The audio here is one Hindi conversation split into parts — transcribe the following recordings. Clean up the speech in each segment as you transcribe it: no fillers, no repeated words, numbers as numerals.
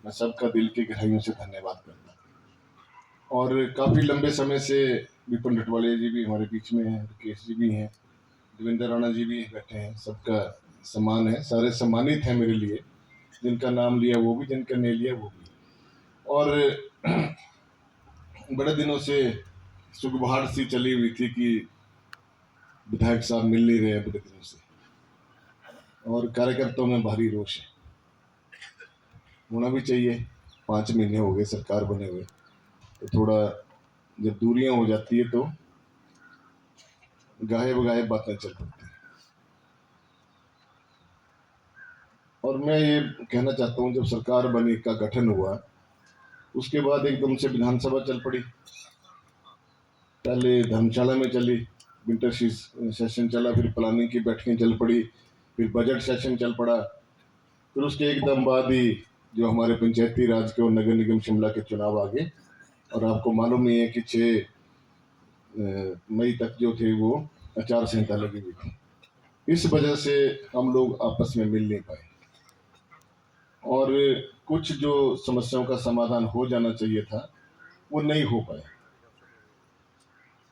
मैं सबका दिल की गहराइयों से धन्यवाद करता हूँ। और काफ़ी लंबे समय से विपिन रटवाड़िया जी भी हमारे बीच में हैं, राकेश जी भी हैं, देवेंद्र राणा जी भी बैठे हैं, सबका सम्मान है, सारे सम्मानित हैं मेरे लिए, जिनका नाम लिया वो भी, जिनका नहीं लिया वो भी। और बड़े दिनों से सुगबुहार सी चली हुई थी कि विधायक साहब मिल नहीं रहे बड़े दिनों से, और कार्यकर्ताओं में भारी रोष है। होना भी चाहिए, 5 महीने हो गए सरकार बने हुए, तो थोड़ा जब दूरियां हो जाती है तो गाहे बगाहे बातें चल पड़ती हैं। और मैं ये कहना चाहता हूँ, जब सरकार बनी का गठन हुआ उसके बाद एकदम से विधानसभा चल पड़ी। पहले धर्मशाला में चली, विंटर सेशन चला, फिर प्लानिंग की बैठकें चल पड़ी, फिर बजट सेशन चल पड़ा, फिर उसके एकदम बाद ही जो हमारे पंचायती राज के और नगर निगम शिमला के चुनाव आ गए। और आपको मालूम ही है कि 6 मई तक जो थे वो आचार संहिता लगी हुई थी। इस वजह से हम लोग आपस में मिल नहीं पाए, और कुछ जो समस्याओं का समाधान हो जाना चाहिए था वो नहीं हो पाया।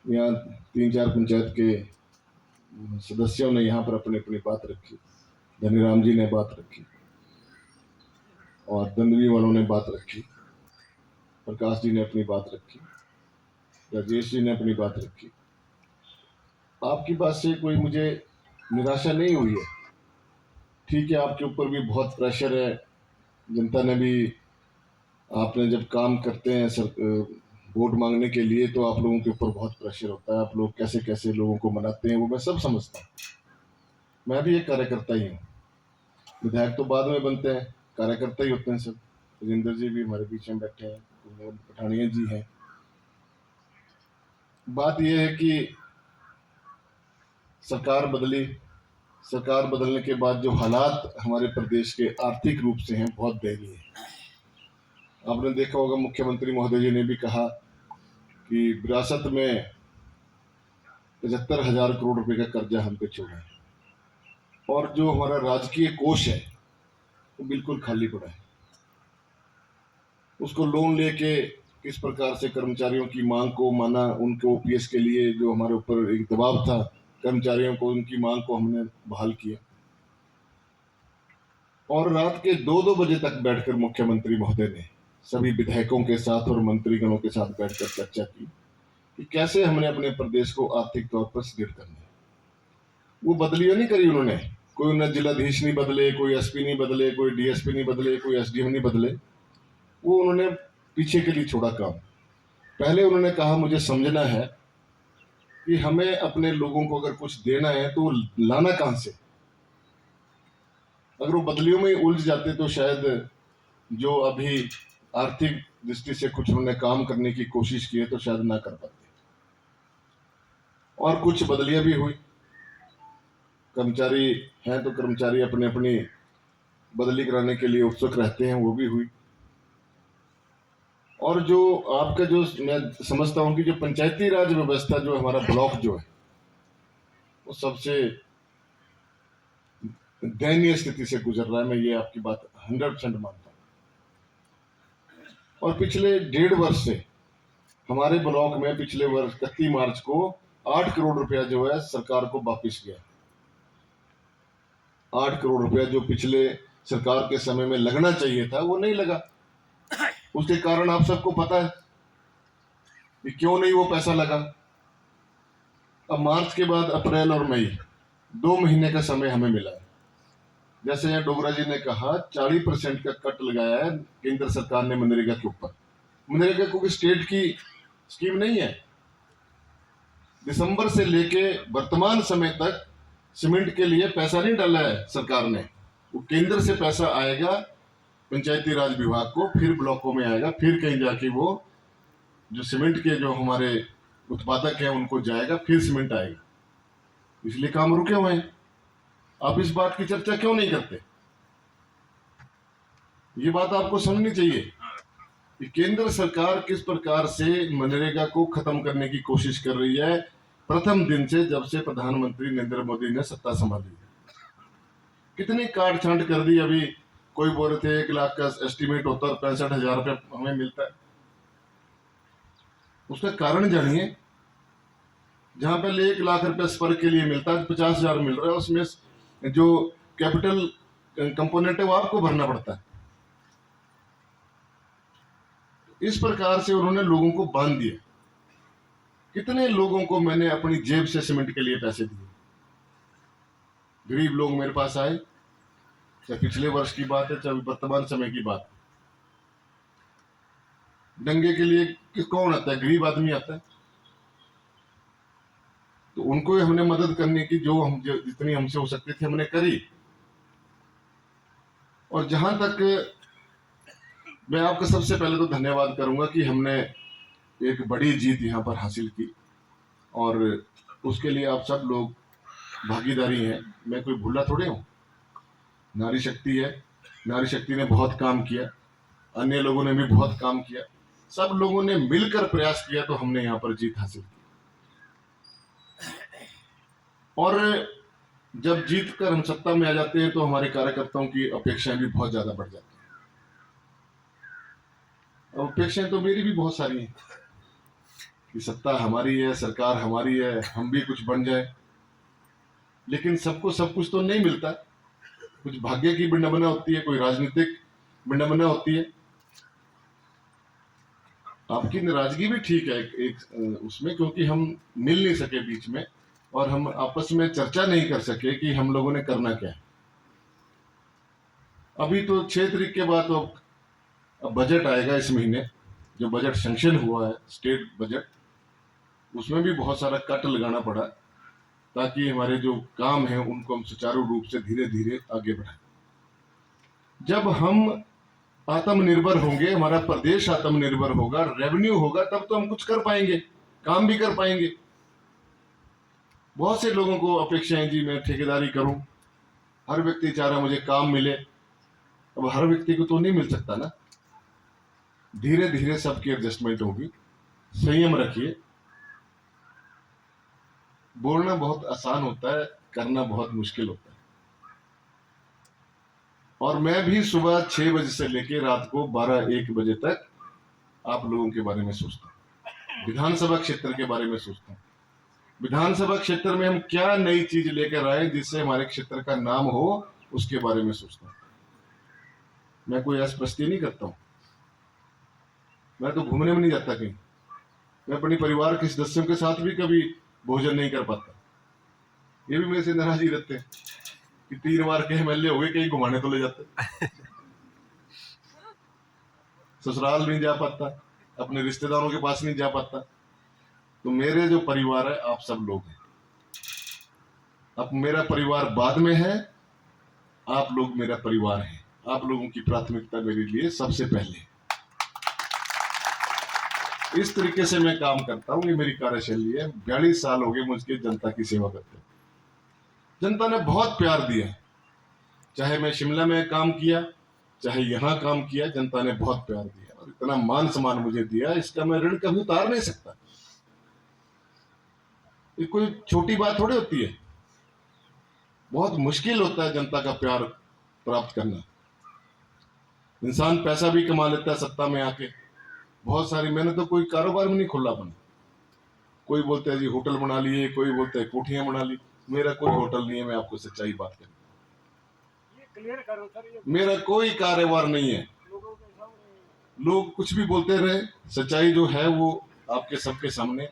यहाँ 3-4 पंचायत के सदस्यों ने यहाँ पर अपनी अपनी बात रखी, धनीराम जी ने बात रखी, और दंडवी वालों ने बात रखी, प्रकाश जी ने अपनी बात रखी, राजेश जी ने अपनी बात रखी। आपकी बात से कोई मुझे निराशा नहीं हुई है। ठीक है, आपके ऊपर भी बहुत प्रेशर है, जनता ने भी, आपने जब काम करते हैं वोट मांगने के लिए तो आप लोगों के ऊपर बहुत प्रेशर होता है, आप लोग कैसे कैसे लोगों को मनाते हैं वो मैं सब समझता हूँ। मैं भी एक कार्यकर्ता ही हूँ, विधायक तो बाद में बनते हैं, कार्यकर्ता ही होते हैं सब। राजेंद्र जी भी हमारे बीच में बैठे हैं, पठानिया जी हैं। बात यह है कि सरकार बदली, सरकार बदलने के बाद जो हालात हमारे प्रदेश के आर्थिक रूप से हैं बहुत दयनीय है। आपने देखा होगा, मुख्यमंत्री महोदय जी ने भी कहा कि विरासत में 75,000 करोड़ रुपए का कर्जा हम पे छोड़ा है, और जो हमारा राजकीय कोष है वो बिल्कुल खाली पड़ा है। उसको लोन लेके किस प्रकार से कर्मचारियों की मांग को माना, उनको ओपीएस के लिए जो हमारे ऊपर एक दबाव था, कर्मचारियों को उनकी मांग को हमने बहाल किया। और रात के 2-2 बजे तक बैठकर मुख्यमंत्री महोदय ने सभी विधायकों के साथ और मंत्रीगणों के साथ बैठकर चर्चा की कि कैसे हमने अपने प्रदेश को आर्थिक तौर पर सुदृढ़ करना है। वो बदलियां नहीं करी उन्होंने, कोई उन्हें जिलाधीश नहीं बदले, कोई एसपी नहीं बदले, कोई डीएसपी नहीं बदले, कोई एसडीएम नहीं बदले, वो उन्होंने पीछे के लिए छोड़ा काम। पहले उन्होंने कहा मुझे समझना है कि हमें अपने लोगों को अगर कुछ देना है तो लाना कहां से। अगर वो बदलियों में उलझ जाते तो शायद जो अभी आर्थिक दृष्टि से कुछ उन्होंने काम करने की कोशिश की है तो शायद ना कर पाते। और कुछ बदलियां भी हुई, कर्मचारी हैं तो कर्मचारी अपने अपनी बदली कराने के लिए उत्सुक रहते हैं, वो भी हुई। और जो आपका जो मैं समझता हूं कि जो पंचायती राज व्यवस्था जो हमारा ब्लॉक जो है वो सबसे दयनीय स्थिति से गुजर रहा है। मैं ये आपकी बात 100% मानता हूँ। और पिछले 1.5 वर्ष से हमारे ब्लॉक में पिछले वर्ष 31 मार्च को 8 करोड़ रुपया जो है सरकार को वापिस गया। 8 करोड़ रुपया जो पिछले सरकार के समय में लगना चाहिए था वो नहीं लगा। उसके कारण आप सबको पता है कि क्यों नहीं वो पैसा लगा। अब मार्च के बाद अप्रैल और मई 2 महीने का समय हमें मिला है। जैसे डोगरा जी ने कहा 40% का कट लगाया है केंद्र सरकार ने मनरेगा के ऊपर। मनरेगा कोई स्टेट की स्कीम नहीं है। दिसंबर से लेके वर्तमान समय तक सीमेंट के लिए पैसा नहीं डाला है सरकार ने, वो केंद्र से पैसा आएगा पंचायती राज विभाग को, फिर ब्लॉकों में आएगा, फिर कहीं जाके वो जो सीमेंट के जो हमारे उत्पादक हैं उनको जाएगा, फिर सीमेंट आएगा। इसलिए काम रुके हुए हैं। आप इस बात की चर्चा क्यों नहीं करते? ये बात आपको समझनी चाहिए कि केंद्र सरकार किस प्रकार से मनरेगा को खत्म करने की कोशिश कर रही है प्रथम दिन से, जब से प्रधानमंत्री नरेंद्र मोदी ने सत्ता संभाली। कितनी काट छांट कर दी। अभी कोई बोल रहे थे 1 लाख का एस्टिमेट होता है और 65,000 रुपये हमें मिलता है। उसका कारण जानिए। जहां पहले 1 लाख रुपए स्पर के लिए मिलता है, 50,000 मिल रहा है, उसमें जो कैपिटल कंपोनेंट है वो आपको भरना पड़ता है। इस प्रकार से उन्होंने लोगों को बांध दिया। कितने लोगों को मैंने अपनी जेब से सीमेंट के लिए पैसे दिए। गरीब लोग मेरे पास आए, चाहे पिछले वर्ष की बात है चाहे वर्तमान समय की बात है। दंगे के लिए कौन आता है? गरीब आदमी आता है। तो उनको हमने मदद करने की जो जितनी हमसे हो सकती थी हमने करी। और जहां तक मैं आपका सबसे पहले तो धन्यवाद करूंगा कि हमने एक बड़ी जीत यहाँ पर हासिल की और उसके लिए आप सब लोग भागीदारी हैं। मैं कोई भूला थोड़े हूँ। नारी शक्ति है, नारी शक्ति ने बहुत काम किया, अन्य लोगों ने भी बहुत काम किया, सब लोगों ने मिलकर प्रयास किया तो हमने यहाँ पर जीत हासिल की। और जब जीत कर हम सत्ता में आ जाते हैं तो हमारे कार्यकर्ताओं की अपेक्षाएं भी बहुत ज्यादा बढ़ जाती हैं। अपेक्षाएं तो मेरी भी बहुत सारी हैं कि सत्ता हमारी है, सरकार हमारी है, हम भी कुछ बन जाए। लेकिन सबको सब कुछ तो नहीं मिलता। कुछ भाग्य की विडंबना होती है, कोई राजनीतिक विडंबना होती है। आपकी नाराजगी भी ठीक है एक उसमें, क्योंकि हम मिल नहीं सके बीच में और हम आपस में चर्चा नहीं कर सके कि हम लोगों ने करना क्या है। अभी तो 6 तारीख के बाद तो अब बजट आएगा इस महीने। जो बजट सैंक्शन हुआ है, स्टेट बजट, उसमें भी बहुत सारा कट लगाना पड़ा ताकि हमारे जो काम है उनको हम सुचारू रूप से धीरे धीरे आगे बढ़ाएं। जब हम आत्मनिर्भर होंगे, हमारा प्रदेश आत्मनिर्भर होगा, रेवेन्यू होगा, तब तो हम कुछ कर पाएंगे, काम भी कर पाएंगे। बहुत से लोगों को अपेक्षाएं जी मैं ठेकेदारी करूं, हर व्यक्ति चाह रहा मुझे काम मिले। अब हर व्यक्ति को तो नहीं मिल सकता ना। धीरे धीरे सबकी एडजस्टमेंट होगी। संयम रखिए। बोलना बहुत आसान होता है, करना बहुत मुश्किल होता है। और मैं भी सुबह 6 बजे से लेकर रात को 12-1 बजे तक आप लोगों के बारे में सोचता हूँ, विधानसभा क्षेत्र के बारे में सोचता हूँ। विधानसभा क्षेत्र में हम क्या नई चीज लेकर आए जिससे हमारे क्षेत्र का नाम हो, उसके बारे में सोचता हूँ। मैं कोई अस्पष्टि नहीं करता हूँ। मैं तो घूमने में नहीं जाता कहीं। मैं अपने परिवार के सदस्यों के साथ भी कभी भोजन नहीं कर पाता। ये भी मेरे से नाराज ही रहते हैं कि 3 बार के एमएलए हो गए, कहीं घुमाने तो ले जाते। ससुराल नहीं जा पाता, अपने रिश्तेदारों के पास नहीं जा पाता। तो मेरे जो परिवार है आप सब लोग हैं। अब मेरा परिवार बाद में है, आप लोग मेरा परिवार है। आप लोगों की प्राथमिकता मेरे लिए सबसे पहले है। इस तरीके से मैं काम करता हूँ। ये मेरी कार्यशैली है। 42 साल हो गए मुझे जनता की सेवा करते हैं। जनता ने बहुत प्यार दिया। चाहे मैं शिमला में काम किया, चाहे यहाँ काम किया, जनता ने बहुत प्यार दिया और इतना मान सम्मान मुझे दिया, इसका मैं ऋण कभी उतार नहीं सकता। ये कोई छोटी बात थोड़ी होती है। बहुत मुश्किल होता है जनता का प्यार प्राप्त करना। इंसान पैसा भी कमा लेता है सत्ता में आके। बहुत सारी, मैंने तो कोई कारोबार में नहीं खोला अपना। कोई बोलता है जी होटल बना लिए, कोई बोलता है कोठियां बना ली। मेरा कोई होटल नहीं है, मैं आपको सच्चाई बात करूं। मेरा कोई कारोबार नहीं है। लोग कुछ भी बोलते रहे, सच्चाई जो है वो आपके सबके सामने।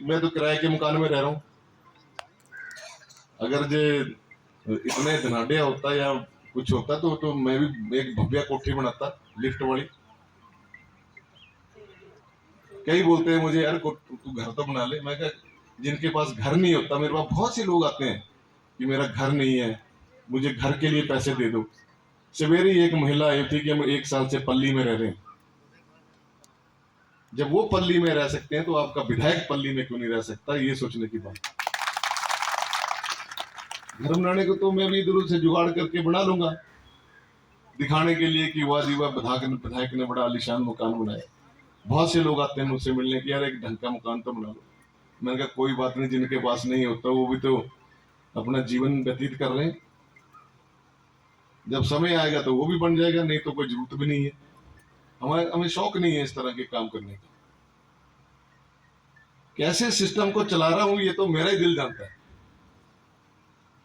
मैं तो किराए के मकान में रह रहा हूं। अगर जे इतने धनाढ़ होता या कुछ होता तो मैं भी एक भव्य कोठी बनाता, लिफ्ट वाली। कई बोलते हैं मुझे, यार तू घर तो बना ले। मैं कहा जिनके पास घर नहीं होता, मेरे पास बहुत से लोग आते हैं कि मेरा घर नहीं है, मुझे घर के लिए पैसे दे दो। सवेरे एक महिला आई थी कि हम 1 साल से पल्ली में रह रहे हैं। जब वो पल्ली में रह सकते हैं तो आपका विधायक पल्ली में क्यों नहीं रह सकता? ये सोचने की बात। घर बनाने को तो मैं भी इधर से जुगाड़ करके बना लूंगा, दिखाने के लिए कि वाह जी वाह विधायक ने बड़ा आलीशान मकान बनाया। बहुत से लोग आते हैं मुझसे मिलने की, यार एक ढंग का मकान तो बना लो। मैंने कहा कोई बात नहीं, जिनके पास नहीं होता वो भी तो अपना जीवन व्यतीत कर रहे हैं। जब समय आएगा तो वो भी बन जाएगा, नहीं तो कोई जरूरत भी नहीं है। हमें शौक नहीं है इस तरह के काम करने का। कैसे सिस्टम को चला रहा हूं ये तो मेरा ही दिल जानता है।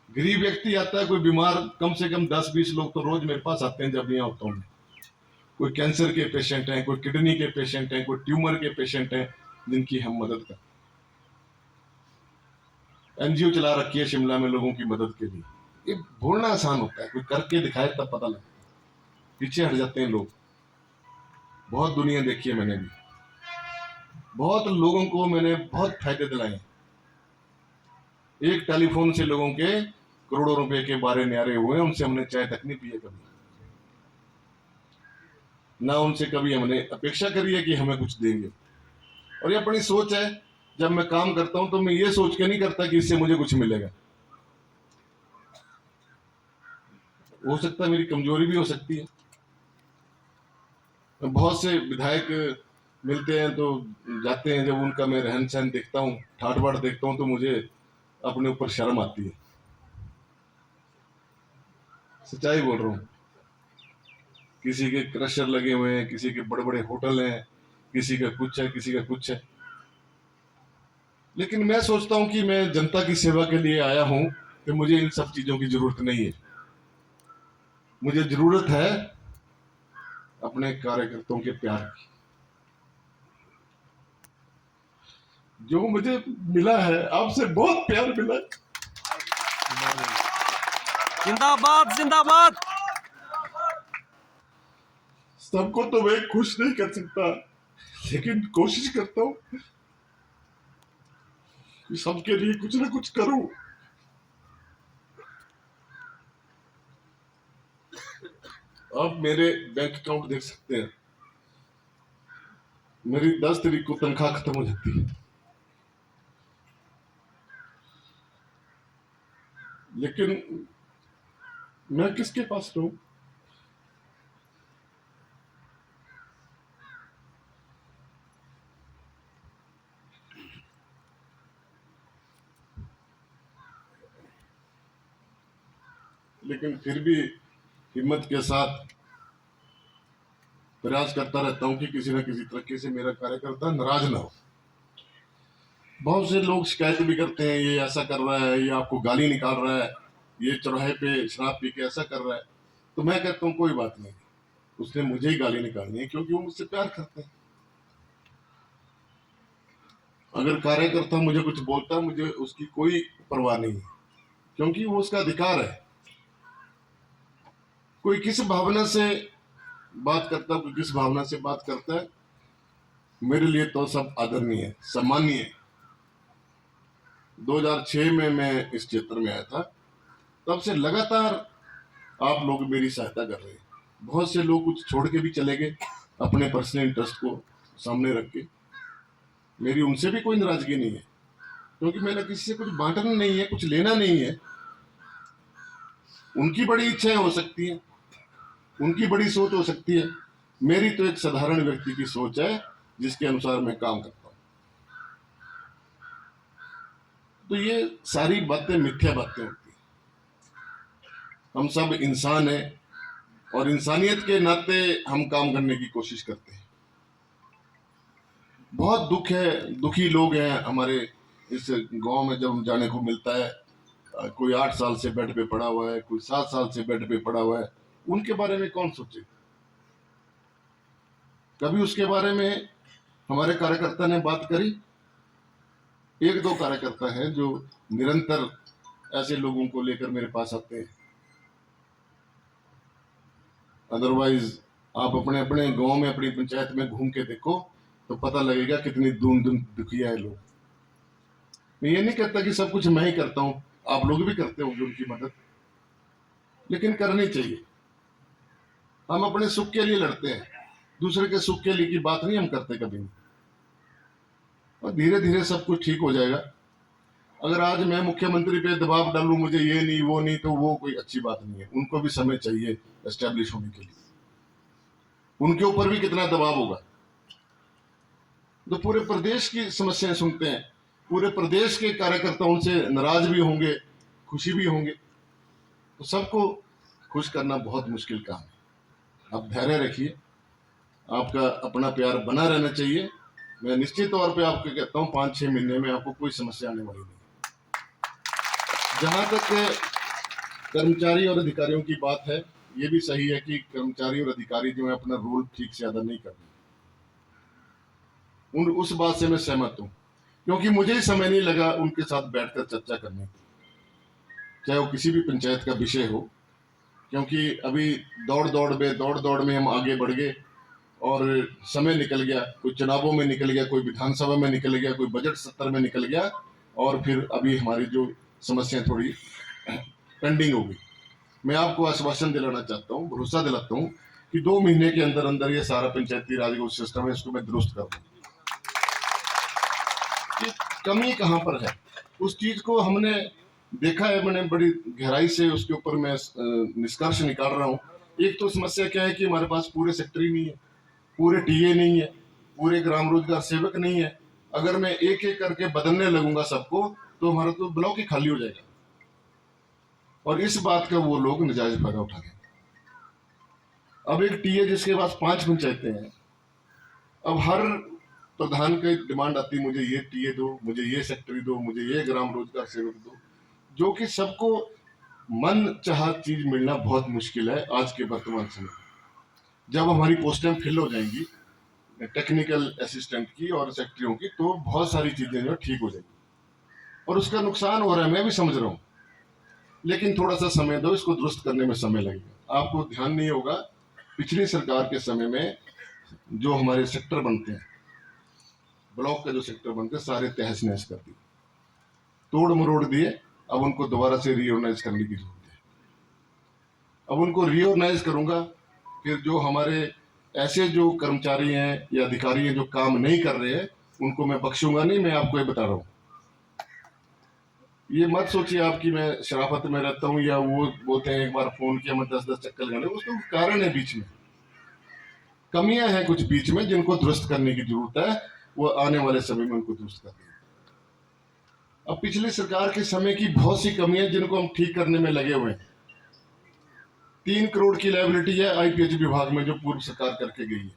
गरीब व्यक्ति आता है, कोई बीमार, कम से कम 10-20 लोग तो रोज मेरे पास आते हैं जब यहाँ होता हूँ। कोई कैंसर के पेशेंट हैं, कोई किडनी के पेशेंट हैं, कोई ट्यूमर के पेशेंट हैं, जिनकी हम मदद करते हैं। एनजीओ चला रखी है शिमला में लोगों की मदद के लिए। ये बोलना आसान होता है, कोई करके दिखाए तब पता लगता है। पीछे हट जाते हैं लोग। बहुत दुनिया देखी है मैंने भी, बहुत लोगों को मैंने बहुत फायदे दिलाए हैं। एक टेलीफोन से लोगों के करोड़ों रुपए के बारे न्यारे हुए, उनसे हमने चाय तक नहीं पी है कभी। ना उनसे कभी हमने अपेक्षा करी है कि हमें कुछ देंगे। और ये अपनी सोच है। जब मैं काम करता हूं तो मैं ये सोच के नहीं करता कि इससे मुझे कुछ मिलेगा। हो सकता है मेरी कमजोरी भी हो सकती है। बहुत से विधायक मिलते हैं तो जाते हैं, जब उनका मैं रहन सहन देखता हूँ, ठाट बाट देखता हूँ, तो मुझे अपने ऊपर शर्म आती है। सच्चाई बोल रहा हूँ। किसी के क्रशर लगे हुए हैं, किसी के बड़े बड़े होटल हैं, किसी का कुछ है, किसी का कुछ है। लेकिन मैं सोचता हूं कि मैं जनता की सेवा के लिए आया हूं, कि मुझे इन सब चीजों की जरूरत नहीं है। मुझे जरूरत है अपने कार्यकर्ताओं के प्यार की। जो मुझे मिला है, आपसे बहुत प्यार मिला। जिंदाबाद जिंदाबाद। सबको तो मैं खुश नहीं कर सकता, लेकिन कोशिश करता हूं कि सबके लिए कुछ ना कुछ करूं। आप मेरे बैंक अकाउंट देख सकते हैं। मेरी 10 तारीख को तनख्वाह खत्म हो जाती है, लेकिन मैं किसके पास रहूं? लेकिन फिर भी हिम्मत के साथ प्रयास करता रहता हूं कि किसी न किसी तरीके से मेरा कार्यकर्ता नाराज ना हो। बहुत से लोग शिकायत भी करते हैं, ये ऐसा कर रहा है, ये आपको गाली निकाल रहा है, ये चौराहे पे शराब पी के ऐसा कर रहा है। तो मैं कहता हूँ कोई बात नहीं, उसने मुझे ही गाली निकालनी है, क्योंकि वो मुझसे प्यार करते हैं। अगर कार्यकर्ता मुझे कुछ बोलता है, मुझे उसकी कोई परवाह नहीं है, क्योंकि वो उसका अधिकार है। कोई किस भावना से बात करता है, कोई किस भावना से बात करता है, मेरे लिए तो सब आदरणीय है, सम्मानीय है। 2006 में मैं इस क्षेत्र में आया था, तब से लगातार आप लोग मेरी सहायता कर रहे हैं। बहुत से लोग कुछ छोड़ के भी चले गए, अपने पर्सनल इंटरेस्ट को सामने रख के। मेरी उनसे भी कोई नाराजगी नहीं है, क्योंकि मैंने किसी से कुछ बांटना नहीं है, कुछ लेना नहीं है। उनकी बड़ी इच्छाएं हो सकती हैं, उनकी बड़ी सोच हो सकती है। मेरी तो एक साधारण व्यक्ति की सोच है, जिसके अनुसार मैं काम करता हूं। तो ये सारी बातें मिथ्या बातें होती हैं। हम सब इंसान हैं, और इंसानियत के नाते हम काम करने की कोशिश करते हैं। बहुत दुख है, दुखी लोग हैं हमारे इस गांव में जब जाने को मिलता है। कोई 8 साल से बेड पे पड़ा हुआ है, कोई 7 साल से बेड पे पड़ा हुआ है। उनके बारे में कौन सोचे? कभी उसके बारे में हमारे कार्यकर्ता ने बात करी? 1-2 कार्यकर्ता हैं जो निरंतर ऐसे लोगों को लेकर मेरे पास आते हैं। अदरवाइज आप अपने अपने गांव में, अपनी पंचायत में घूम के देखो, तो पता लगेगा कितनी दून दून दुखिया है लोग। मैं ये नहीं कहता कि सब कुछ मैं ही करता हूं, आप लोग भी करते होंगे उनकी मदद, लेकिन करनी चाहिए। हम अपने सुख के लिए लड़ते हैं, दूसरे के सुख के लिए की बात नहीं हम करते कभी नहीं। और धीरे धीरे सब कुछ ठीक हो जाएगा। अगर आज मैं मुख्यमंत्री पे दबाव डालूं, मुझे ये नहीं वो नहीं, तो वो कोई अच्छी बात नहीं है। उनको भी समय चाहिए एस्टेब्लिश होने के लिए। उनके ऊपर भी कितना दबाव होगा। तो पूरे प्रदेश की समस्याएं सुनते हैं, पूरे प्रदेश के कार्यकर्ता उनसे नाराज भी होंगे, खुशी भी होंगे। तो सबको खुश करना बहुत मुश्किल काम है। आप धैर्य रखिए, आपका अपना प्यार बना रहना चाहिए। मैं निश्चित तौर पे आपको कहता हूँ 5-6 महीने में आपको कोई समस्या आने वाली नहीं। जहाँ तक कर्मचारी और अधिकारियों की बात है, ये भी सही है कि कर्मचारी और अधिकारी जो है अपना रोल ठीक से अदा नहीं कर रहे। उस बात से मैं सहमत हूँ, क्योंकि मुझे ही समय नहीं लगा उनके साथ बैठकर चर्चा करने की, चाहे वो किसी भी पंचायत का विषय हो। क्योंकि अभी दौड़ दौड़ में हम आगे बढ़ गए और समय निकल गया, कोई चुनावों में निकल गया, कोई विधानसभा में निकल गया, कोई बजट सत्र में निकल गया, और फिर अभी हमारी जो समस्याएं थोड़ी पेंडिंग हो गई। मैं आपको आश्वासन दिलाना चाहता हूँ, भरोसा दिलाता हूँ कि 2 महीने के अंदर अंदर ये सारा पंचायती राज जो सिस्टम है इसको मैं दुरुस्त कर दूँ। कि कमी कहाँ पर है उस चीज को हमने देखा है, मैंने बड़ी गहराई से उसके ऊपर मैं निष्कर्ष निकाल रहा हूँ। एक तो समस्या क्या है कि हमारे पास पूरे सेक्टर नहीं है, पूरे टीए नहीं है, पूरे ग्राम रोजगार सेवक नहीं है। अगर मैं एक एक करके बदलने लगूंगा सबको तो हमारा तो ब्लॉक ही खाली हो जाएगा, और इस बात का वो लोग नजायज फायदा उठा रहे हैं। अब एक टीए जिसके पास 5 पंचायतें हैं, अब हर प्रधान की डिमांड आती, मुझे ये टीए दो, मुझे ये सेक्टरी दो, मुझे ये ग्राम रोजगार सेवक दो, जो कि सबको मन चाहा चीज मिलना बहुत मुश्किल है आज के वर्तमान समय में। जब हमारी पोस्टें फिल हो जाएंगी टेक्निकल असिस्टेंट की और सेक्रेटरियों की, तो बहुत सारी चीजें जो ठीक हो जाएंगी, और उसका नुकसान हो रहा है, मैं भी समझ रहा हूँ। लेकिन थोड़ा सा समय दो, इसको दुरुस्त करने में समय लगेगा। आपको ध्यान नहीं होगा, पिछली सरकार के समय में जो हमारे सेक्टर बनते हैं, ब्लॉक का जो सेक्टर बनते हैं, सारे तहस नहस कर दिए, तोड़ मरोड़ दिए। अब उनको दोबारा से रीऑर्गेनाइज करने की जरूरत है। अब उनको रीऑर्गेनाइज करूंगा, फिर जो हमारे ऐसे जो कर्मचारी हैं या अधिकारी हैं जो काम नहीं कर रहे हैं, उनको मैं बख्शूंगा नहीं। मैं आपको ये बता रहा हूं, ये मत सोचिए आप कि मैं शराफत में रहता हूं, या वो बोलते हैं एक बार फोन किया मैं 10-10 चक्कर लगाने। उसका कारण है, बीच में कमियां हैं कुछ बीच में, जिनको दुरुस्त करने की जरूरत है। वो आने वाले समय में उनको दुरुस्त कर देंगे। अब पिछली सरकार के समय की बहुत सी कमियां जिनको हम ठीक करने में लगे हुए हैं। 3 करोड़ की लायबिलिटी है आईपीएच विभाग में जो पूर्व सरकार करके गई है।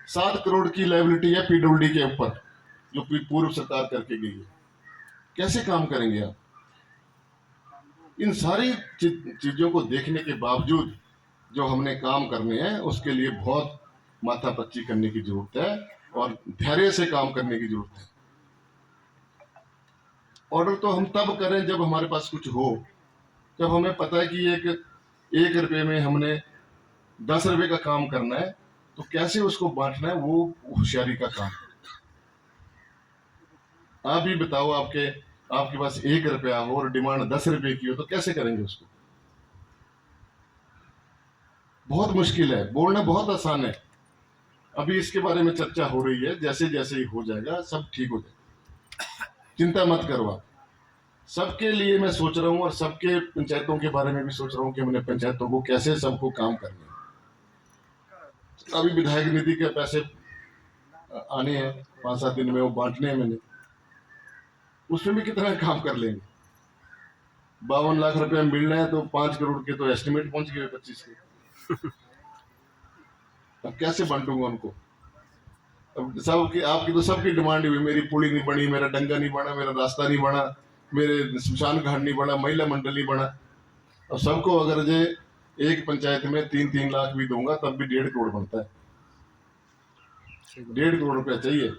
7 करोड़ की लायबिलिटी है पीडब्ल्यूडी के ऊपर जो पूर्व सरकार करके गई है। कैसे काम करेंगे आप? इन सारी चीजों को देखने के बावजूद जो हमने काम करने हैं, उसके लिए बहुत माथापच्ची करने की जरूरत है और धैर्य से काम करने की जरूरत है। ऑर्डर तो हम तब करें जब हमारे पास कुछ हो, जब हमें पता है कि एक रुपये में हमने 10 रुपये का काम करना है, तो कैसे उसको बांटना है, वो होशियारी का काम है। आप ही बताओ, आपके पास 1 रुपया हो और डिमांड 10 रुपये की हो, तो कैसे करेंगे उसको? बहुत मुश्किल है। बोलना बहुत आसान है। अभी इसके बारे में चर्चा हो रही है, जैसे जैसे ही हो जाएगा सब ठीक हो जाएगा, चिंता मत करो आप। सबके लिए मैं सोच रहा हूँ और सबके पंचायतों के बारे में भी सोच रहा हूँ कि मैंने पंचायतों को कैसे सबको काम करने हैं। अभी विधायक निधि के पैसे आने हैं, 5-7 दिन में वो बांटने हैं मैंने, उसमें भी कितना काम कर लेंगे। 52 लाख रुपया मिलना है, तो 5 करोड़ के तो एस्टिमेट पहुंच गए 25 के। अब कैसे बांटूंगा उनको? अब सबकी आपकी तो सबकी डिमांड हुई, मेरी पुली नहीं बनी, मेरा डंगा नहीं बना, मेरा रास्ता नहीं बना, मेरे शमशान घाट नहीं बना, महिला मंडल नहीं बना। अब सबको अगर जे एक पंचायत में 3-3 लाख भी दूंगा तब भी 1.5 करोड़ बनता है। 1.5 करोड़ रुपया चाहिए।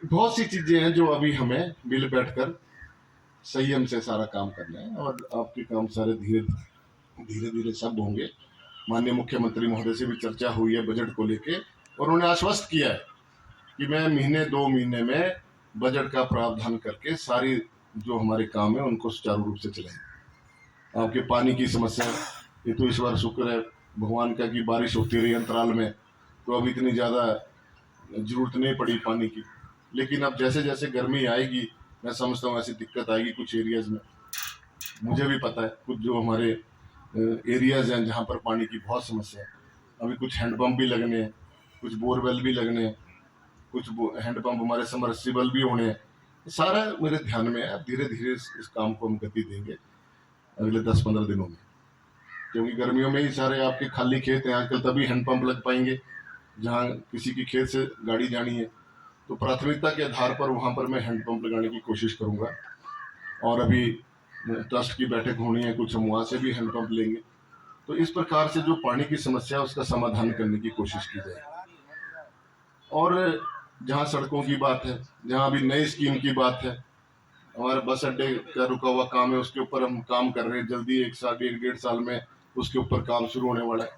बहुत सी चीजें हैं जो अभी हमें मिल बैठकर संयम से सारा काम करना है, और आपके काम सारे धीरे धीरे सब होंगे। माननीय मुख्यमंत्री महोदय से भी चर्चा हुई है बजट को लेके, और उन्होंने आश्वस्त किया है कि मैं 1-2 महीने में बजट का प्रावधान करके सारी जो हमारे काम है उनको सुचारू रूप से चलाएंगे। आपके पानी की समस्या, ये तो इस बार शुक्र है भगवान का कि बारिश होती रही अंतराल में, तो अब इतनी ज़्यादा जरूरत नहीं पड़ी पानी की। लेकिन अब जैसे जैसे गर्मी आएगी, मैं समझता हूँ ऐसी दिक्कत आएगी कुछ एरियाज में। मुझे भी पता है कुछ जो हमारे एरियाज हैं जहाँ पर पानी की बहुत समस्या है। अभी कुछ हैंडपम्प भी लगने हैं, कुछ बोरवेल भी लगने हैं, कुछ हैंडपम्प हमारे समरसिबल भी होने हैं। सारा मेरे ध्यान में है। धीरे धीरे इस काम को हम गति देंगे। अगले 10-15 दिनों में, क्योंकि गर्मियों में ही सारे आपके खाली खेत हैं आजकल, तभी हैंडपंप लग पाएंगे जहाँ किसी की खेत से गाड़ी जानी है। तो प्राथमिकता के आधार पर वहाँ पर मैं हैंडपंप लगाने की कोशिश करूँगा। और अभी ट्रस्ट की बैठक होनी है, कुछ हम वहाँ से भी हैंडपंप लेंगे। तो इस प्रकार से जो पानी की समस्या है उसका समाधान करने की कोशिश की जाए। और जहाँ सड़कों की बात है, जहाँ अभी नई स्कीम की बात है, हमारे बस अड्डे का रुका हुआ काम है, उसके ऊपर हम काम कर रहे हैं। जल्दी 1 साल 1.5 साल में उसके ऊपर काम शुरू होने वाला है।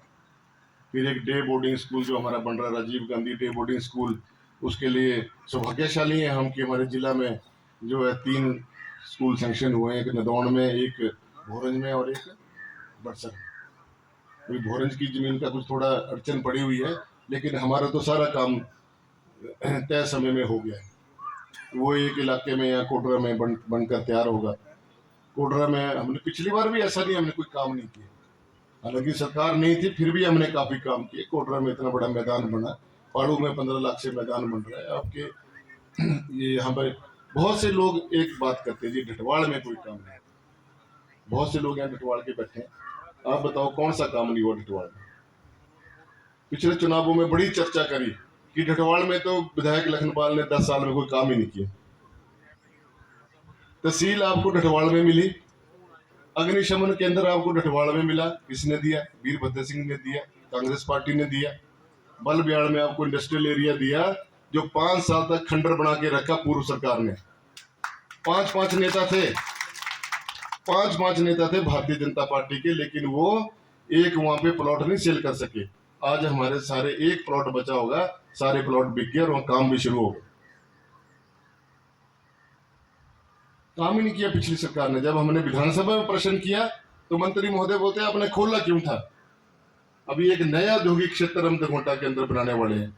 फिर एक डे बोर्डिंग स्कूल जो हमारा बन रहा है, Rajiv Gandhi day boarding school, उसके लिए सौभाग्यशाली हैं हम कि हमारे जिला में जो है 3 स्कूल सैंक्शन हुए हैं, एक नदौन में, एक भोरंज में और एक बड़सर में। अभी भोरंज की जमीन का कुछ थोड़ा अड़चन पड़ी हुई है, लेकिन हमारा तो सारा काम तय समय में हो गया है। वो एक इलाके में या कोडरा में बनकर तैयार होगा। कोडरा में हमने पिछली बार भी ऐसा नहीं हमने कोई काम नहीं किया, हालांकि सरकार नहीं थी फिर भी हमने काफी काम किए। कोडरा में इतना बड़ा मैदान बना, पाड़ू में 15 लाख से मैदान बन रहा है आपके। ये यहाँ पर बहुत से लोग एक बात करते हैं जी ढटवाड़ में कोई काम नहीं। बहुत से लोग यहाँ ढटवाड़ के बैठे हैं, आप बताओ कौन सा काम नहीं हुआ ढटवाड़ में? पिछले चुनावों में बड़ी चर्चा करी कि ढटवाड़ में तो विधायक लखनपाल ने 10 साल में कोई काम ही नहीं किया। तहसील आपको ढटवाड़ में मिली, अग्निशमन केंद्र आपको ढटवाड़ में मिला, किसने दिया? वीरभद्र सिंह ने दिया, कांग्रेस पार्टी ने दिया। बलब्याड़ में आपको इंडस्ट्रियल एरिया दिया, जो 5 साल तक खंडर बना के रखा पूर्व सरकार ने। 5-5 नेता थे, 5-5 नेता थे भारतीय जनता पार्टी के, लेकिन वो एक वहां पे प्लॉट नहीं सेल कर सके। आज हमारे सारे एक प्लॉट बचा होगा, सारे प्लॉट बिक गए और वहां काम भी शुरू हो गया। काम ही नहीं किया पिछली सरकार ने। जब हमने विधानसभा में प्रश्न किया तो मंत्री महोदय बोलते हैं आपने खोला क्यों था? अभी एक नया औद्योगिक क्षेत्र हम दघोटा के अंदर बनाने वाले हैं।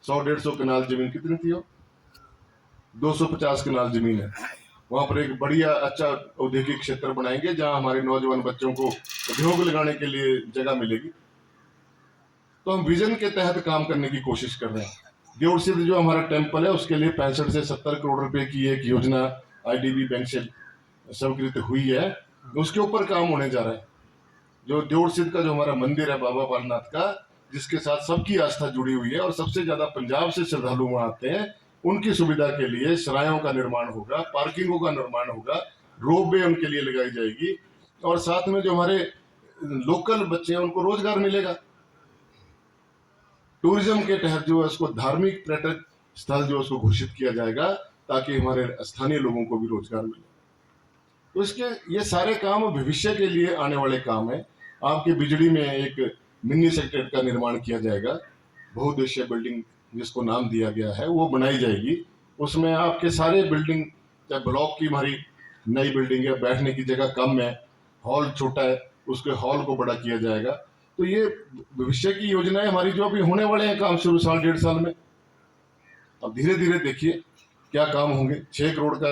100-150 कनाल जमीन, कितनी थी वो? 250 कनाल जमीन है। वहां पर एक बढ़िया अच्छा औद्योगिक क्षेत्र बनाएंगे जहां हमारे नौजवान बच्चों को उद्योग लगाने के लिए जगह मिलेगी। तो हम विजन के तहत काम करने की कोशिश कर रहे हैं। देवड़ सिद्ध जो हमारा टेम्पल है उसके लिए 65 से 70 करोड़ रुपए की एक योजना आईडीबी बैंक से स्वीकृत हुई है, उसके ऊपर काम होने जा रहा है। जो देवड़ सिद्ध का जो हमारा मंदिर है बाबा बालनाथ का, जिसके साथ सबकी आस्था जुड़ी हुई है और सबसे ज्यादा पंजाब से श्रद्धालु वहां आते हैं, उनकी सुविधा के लिए सरायों का निर्माण होगा, पार्किंगों का निर्माण होगा, रोपवे उनके लिए लगाई जाएगी और साथ में जो हमारे लोकल बच्चे हैं उनको रोजगार मिलेगा। टूरिज्म के तहत जो है उसको धार्मिक पर्यटक स्थल जो उसको घोषित किया जाएगा ताकि हमारे स्थानीय लोगों को भी रोजगार मिले। तो इसके ये सारे काम भविष्य के लिए आने वाले काम है। आपके बिजली में एक मिनी सेक्रेटरीट का निर्माण किया जाएगा, बहुउद्देशीय बिल्डिंग जिसको नाम दिया गया है वो बनाई जाएगी। उसमें आपके सारे बिल्डिंग, चाहे ब्लॉक की हमारी नई बिल्डिंग है, बैठने की जगह कम है, हॉल छोटा है, उसके हॉल को बड़ा किया जाएगा। तो ये भविष्य की योजनाएं हमारी जो अभी होने वाले हैं काम शुरू 1.5 साल में। अब धीरे धीरे देखिए क्या काम होंगे। 6 करोड़ का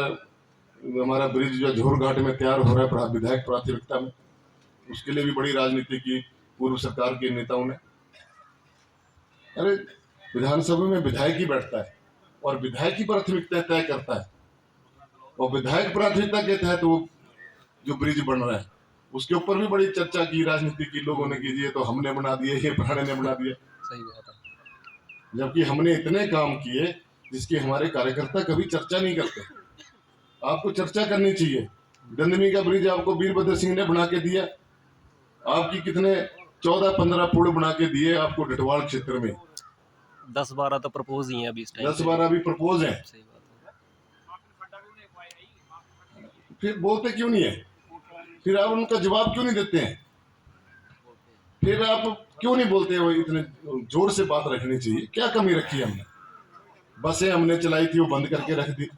हमारा ब्रिज जो झोर घाट में तैयार हो रहा है विधायक प्राथमिकता में, उसके लिए भी बड़ी राजनीति की पूर्व सरकार के नेताओं ने। अरे विधानसभा में विधायक ही बैठता है और विधायक की प्राथमिकता तय करता है, और विधायक प्राथमिकता के तहत वो जो ब्रिज बन रहा है उसके ऊपर भी बड़ी चर्चा की राजनीति की लोगों ने की, ये तो हमने बना दिए, ये पुराने ने बना दिया। सही बात है। जबकि हमने इतने काम किए जिसकी हमारे कार्यकर्ता कभी चर्चा नहीं करते। आपको चर्चा करनी चाहिए। दंदमी का ब्रिज आपको वीरभद्र सिंह ने बना के दिया, आपकी कितने 14-15 पुल बना के दिए आपको ढटवाड़ क्षेत्र में। 10-12 तो प्रपोज ही हैं अभी इस टाइम। 10-12 भी प्रपोज हैं। सही बात है। फिर बोलते क्यों नहीं है? फिर आप उनका जवाब क्यों नहीं देते हैं? फिर आप क्यों नहीं बोलते? वो इतने जोर से बात रखनी चाहिए। क्या कमी रखी है हमने? बसें हमने चलाई थी वो बंद करके रख दी।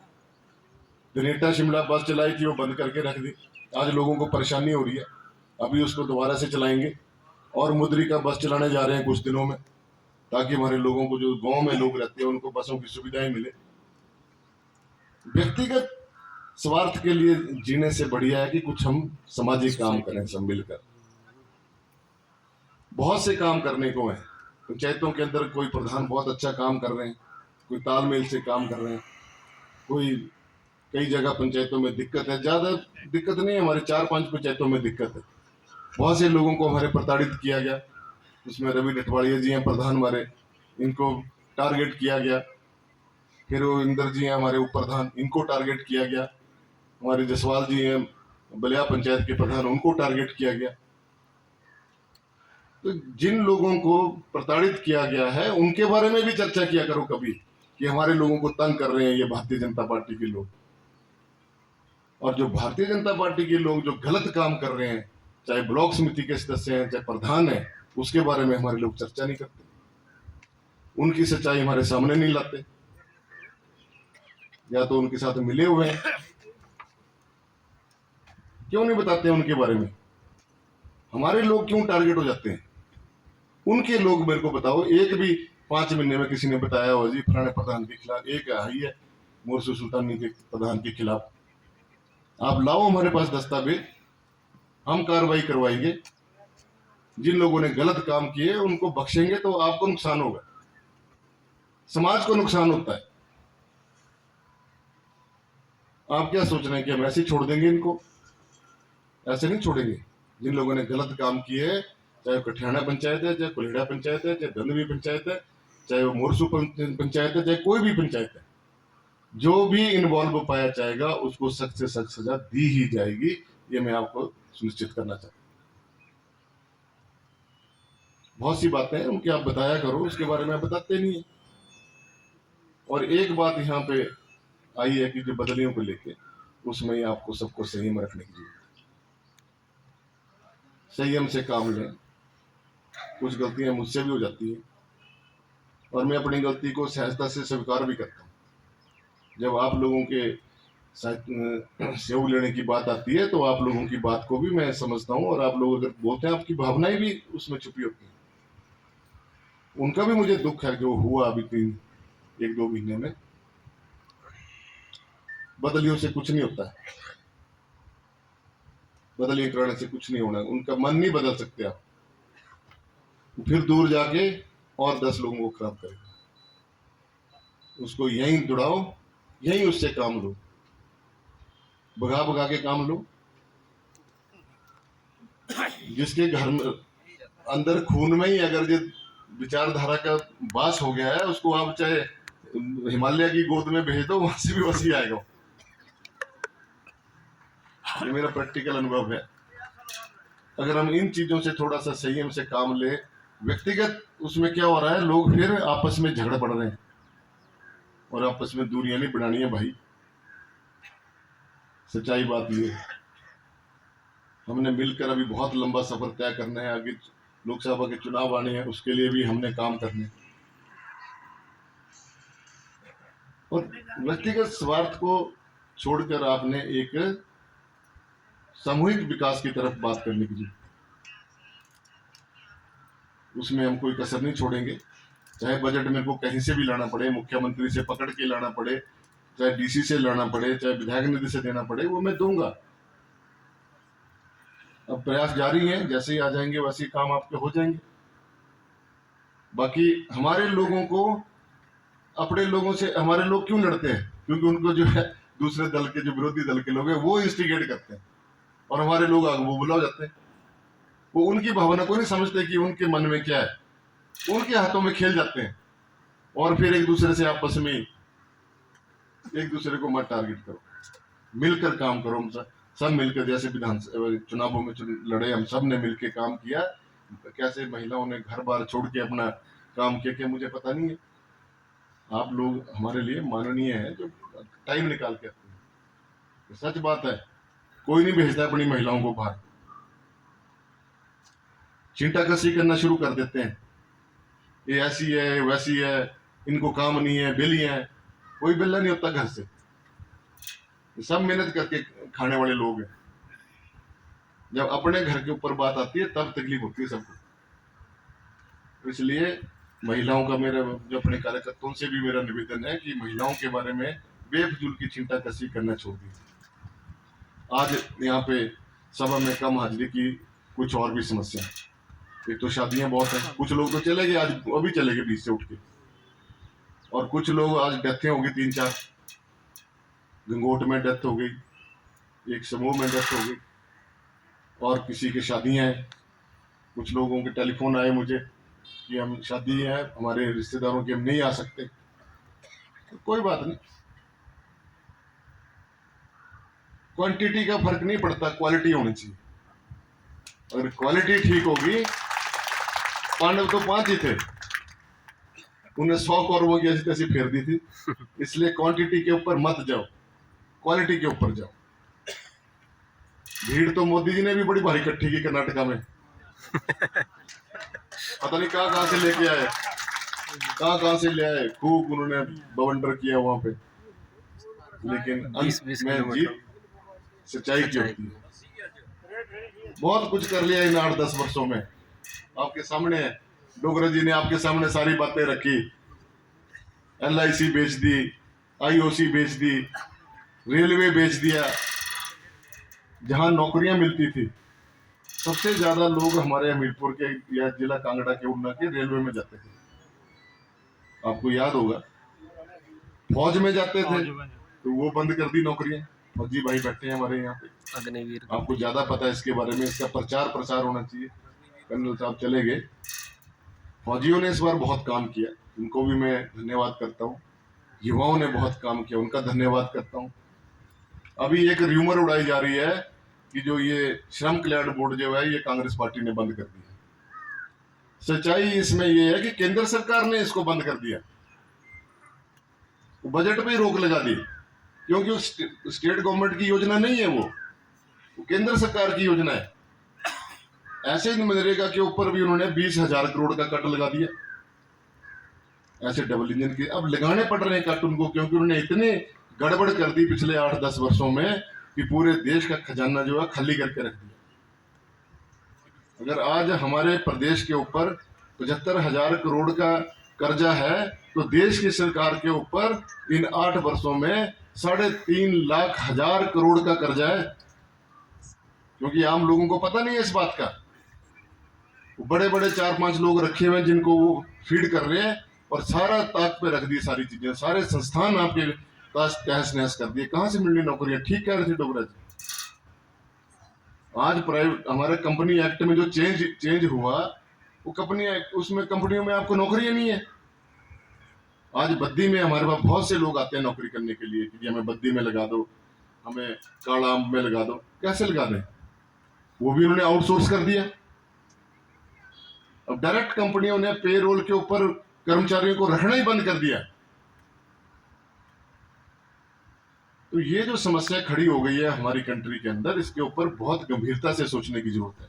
दिनेटा शिमला बस चलाई थी वो बंद करके रख दी। आज लोगों को परेशानी हो रही है, अभी उसको दोबारा से चलाएंगे। और मुद्री का बस चलाने जा रहे हैं कुछ दिनों में, ताकि हमारे लोगों को जो गांव में लोग रहते हैं उनको बसों की सुविधाएं मिले। व्यक्तिगत स्वार्थ के लिए जीने से बढ़िया है कि कुछ हम सामाजिक काम करें सब मिलकर। बहुत से काम करने को है। पंचायतों के अंदर कोई प्रधान बहुत अच्छा काम कर रहे हैं, कोई तालमेल से काम कर रहे हैं, कोई कई जगह पंचायतों में दिक्कत है, ज़्यादा दिक्कत नहीं है, हमारे 4-5 पंचायतों में दिक्कत है। बहुत से लोगों को हमारे प्रताड़ित किया गया, उसमें रवि नटवाड़िया जी हैं प्रधान हमारे, इनको टारगेट किया गया। फिर वो इंदर जी हैं हमारे उप प्रधान, इनको टारगेट किया गया। हमारे जसवाल जी हैं बलिया पंचायत के प्रधान, उनको टारगेट किया गया। तो जिन लोगों को प्रताड़ित किया गया है उनके बारे में भी चर्चा किया करो कभी, कि हमारे लोगों को तंग कर रहे हैं ये भारतीय जनता पार्टी के लोग। और जो भारतीय जनता पार्टी के लोग जो गलत काम कर रहे हैं, चाहे ब्लॉक समिति के सदस्य हैं, चाहे प्रधान है, उसके बारे में हमारे लोग चर्चा नहीं करते, उनकी सच्चाई हमारे सामने नहीं लाते, या तो उनके साथ मिले हुए हैं। क्यों नहीं बताते उनके बारे में? हमारे लोग क्यों टारगेट हो जाते हैं? उनके लोग मेरे को बताओ, एक भी 5 महीने में किसी ने बताया हो जी फलाने प्रधान के खिलाफ, एक आई है मोरसू सुल्तानी के प्रधान के खिलाफ। आप लाओ हमारे पास दस्तावेज, हम कार्रवाई करवाएंगे। जिन लोगों ने गलत काम किए उनको बख्शेंगे तो आपको नुकसान होगा, समाज को नुकसान होता है। आप क्या सोच रहे हैं कि हम ऐसे ही छोड़ देंगे इनको? ऐसे नहीं छोड़ेंगे। जिन लोगों ने गलत काम किए, चाहे कठियाना पंचायत है, चाहे कुलेड़ा पंचायत है, चाहे दंदवी पंचायत है, चाहे वो मोरसू पंचायत है, चाहे कोई भी पंचायत है, जो भी इन्वॉल्व पाया जाएगा उसको सख्त से सख्त सजा दी ही जाएगी। ये मैं आपको सुनिश्चित करना चाहता हूँ। बहुत सी बातें हैं उनकी आप बताया करो, उसके बारे में आप बताते नहीं है। और एक बात यहाँ पे आई है कि जो बदलियों को लेके, उसमें ही आपको सबको संयम रखने की जरूरत है। संयम से काम लें। कुछ गलतियां मुझसे भी हो जाती हैं और मैं अपनी गलती को सहजता से स्वीकार भी करता हूँ। जब आप लोगों के सहयोग लेने की बात आती है तो आप लोगों की बात को भी मैं समझता हूँ, और आप लोग अगर बोलते हैं आपकी भावनाएं भी उसमें छुपी होती हैं। उनका भी मुझे दुख है जो हुआ अभी 1-2 महीने में। बदलियों से कुछ नहीं होता है, बदलियां करने से कुछ नहीं होना, उनका मन नहीं बदल सकते आप। फिर दूर जाके और 10 लोगों को खराब करेगा। उसको यहीं जुड़ाओ, यहीं उससे काम लो, भगा भगा के काम लो। जिसके घर में अंदर खून में ही अगर ये विचारधारा का वास हो गया है, उसको आप चाहे हिमालय की गोद में भेज दो, वहां से भी वसी आएगा। ये मेरा प्रैक्टिकल अनुभव है। अगर हम इन चीजों से थोड़ा सा संयम से काम ले, व्यक्तिगत उसमें क्या हो रहा है, लोग फिर आपस में झगड़ पड़ रहे हैं और आपस में दूरियां नहीं बढ़ानी है भाई। सच्चाई बात ये है। हमने मिलकर अभी बहुत लंबा सफर तय करना है, आगे लोकसभा के चुनाव आने हैं, उसके लिए भी हमने काम करने। और व्यक्तिगत स्वार्थ को छोड़कर आपने एक सामूहिक विकास की तरफ बात करने की, उसमें हम कोई कसर नहीं छोड़ेंगे। चाहे बजट मेरे को कहीं से भी लाना पड़े, मुख्यमंत्री से पकड़ के लाना पड़े, चाहे डीसी से लाना पड़े, चाहे विधायक निधि से देना पड़े, वो मैं दूंगा। अब प्रयास जारी है, जैसे ही आ जाएंगे वैसे ही काम आपके हो जाएंगे। बाकी हमारे लोगों को अपने लोगों से, हमारे लोग क्यों लड़ते हैं? क्योंकि उनको जो है दूसरे दल के, जो विरोधी दल के लोग हैं, वो इंस्टिगेट करते हैं और हमारे लोग आगे वो बुला जाते हैं। वो उनकी भावना को नहीं समझते कि उनके मन में क्या है, उनके हाथों में खेल जाते हैं और फिर एक दूसरे से आपस में एक दूसरे को मत टारगेट करो, मिलकर काम करो। हम सब मिलकर, जैसे विधानसभा चुनावों में लड़े, हम सब ने मिलकर काम किया। कैसे महिलाओं ने घर बार छोड़ के अपना काम किया, क्या मुझे पता नहीं है। आप लोग हमारे लिए माननीय हैं जो टाइम निकाल के आते हैं। सच बात है, कोई नहीं भेजता अपनी महिलाओं को बाहर। छींटाकशी करना शुरू कर देते हैं, ये ऐसी है वैसी है, इनको काम नहीं है, बेली है। कोई बेला नहीं होता घर से, सब मेहनत करके खाने वाले लोग हैं। जब अपने घर के ऊपर बात आती है तब तकलीफ होती है सबको। इसलिए महिलाओं का, मेरा जो अपने कार्यकर्ताओं से भी मेरा निवेदन है कि महिलाओं के बारे में बेफजूल की छींटाकशी करना छोड़ दीजिए। आज यहाँ पे सभा में कम हाजिरी की कुछ और भी समस्या है। एक तो शादियां बहुत हैं, कुछ लोग तो चले गए, आज अभी चले गए बीच से उठ के, और कुछ लोग आज डेथें होगी 3-4। गंगोट में डेथ हो गई, एक समूह में डेथ हो गई, और किसी की शादियां हैं। कुछ लोगों के टेलीफोन आए मुझे कि हम शादी है हमारे रिश्तेदारों की, हम नहीं आ सकते। तो कोई बात नहीं, क्वांटिटी का फर्क नहीं पड़ता, क्वालिटी होनी चाहिए। अगर क्वालिटी ठीक होगी, पांडव तो 5 ही थे, उन्हें 100 कौरवों की ऐसी तैसी फेर दी थी। इसलिए क्वांटिटी के ऊपर मत जाओ, क्वालिटी के ऊपर जाओ। भीड़ तो मोदी जी ने भी बड़ी भारी इकट्ठी की कर्नाटका में, पता नहीं कहाँ से लेके आए, कहाँ से ले आए, खूब उन्होंने बवंडर किया वहां पे। लेकिन अंत 20-20 में किलोमीटर जीत सच्चाई की होती है। बहुत कुछ कर लिया इन 8-10 वर्षों में, आपके सामने है। डोगरा जी ने आपके सामने सारी बातें रखी। LIC बेच दी, IOC बेच दी, रेलवे बेच दिया। जहां नौकरियां मिलती थी, सबसे ज्यादा लोग हमारे हमीरपुर के या जिला कांगड़ा के उन्ना के रेलवे में जाते थे। आपको याद होगा, फौज में जाते थे तो वो बंद कर दी नौकरियां। फौजी भाई बैठे हैं हमारे यहाँ पे, अग्निवीर आपको ज्यादा पता है इसके बारे में, इसका प्रचार प्रसार होना चाहिए। कर्नल साहब चले गए। फौजियों ने इस बार बहुत काम किया, उनको भी मैं धन्यवाद करता हूँ। युवाओं ने बहुत काम किया, उनका धन्यवाद करता हूँ। अभी एक र्यूमर उड़ाई जा रही है कि जो ये श्रम कल्याण बोर्ड जो है, ये कांग्रेस पार्टी ने बंद कर दिया। सच्चाई इसमें ये है कि केंद्र सरकार ने इसको बंद कर दिया, बजट पे रोक लगा दी, क्योंकि वो स्टेट गवर्नमेंट की योजना नहीं है, वो केंद्र सरकार की योजना है। ऐसे ही मनरेगा के ऊपर भी उन्होंने 20,000 करोड़ का कट लगा दिया। ऐसे डबल इंजन के अब लगाने पड़ रहे हैं कट उनको, क्योंकि उन्होंने इतने गड़बड़ कर दी पिछले 8-10 वर्षों में कि पूरे देश का खजाना जो है खाली करके रख दिया। अगर आज हमारे प्रदेश के ऊपर 75,000 करोड़ का कर्जा है, तो देश की सरकार के ऊपर इन 8 वर्षों में 3.5 लाख हजार करोड़ का कर्जा है। क्योंकि आम लोगों को पता नहीं है इस बात का। बड़े बड़े 4-5 लोग रखे हुए हैं जिनको वो फीड कर रहे हैं, और सारा ताक पे रख दी सारी चीजें, सारे संस्थान आपके तहस नहस कर दिए। कहां से मिलनी नौकरियां? ठीक कह रहे थे डोगरा जी। आज प्राइवेट हमारे कंपनी एक्ट में जो चेंज हुआ, वो उसमें कंपनियों में आपको नौकरियां नहीं है। आज बद्दी में हमारे पास बहुत से लोग आते हैं नौकरी करने के लिए कि हमें बद्दी में लगा दो, हमें काला में लगा दो। कैसे लगा दें? वो भी उन्होंने आउटसोर्स कर दिया। अब डायरेक्ट कंपनियों ने पेरोल के ऊपर कर्मचारियों को रखना ही बंद कर दिया। तो ये जो समस्या खड़ी हो गई है हमारी कंट्री के अंदर, इसके ऊपर बहुत गंभीरता से सोचने की जरूरत है।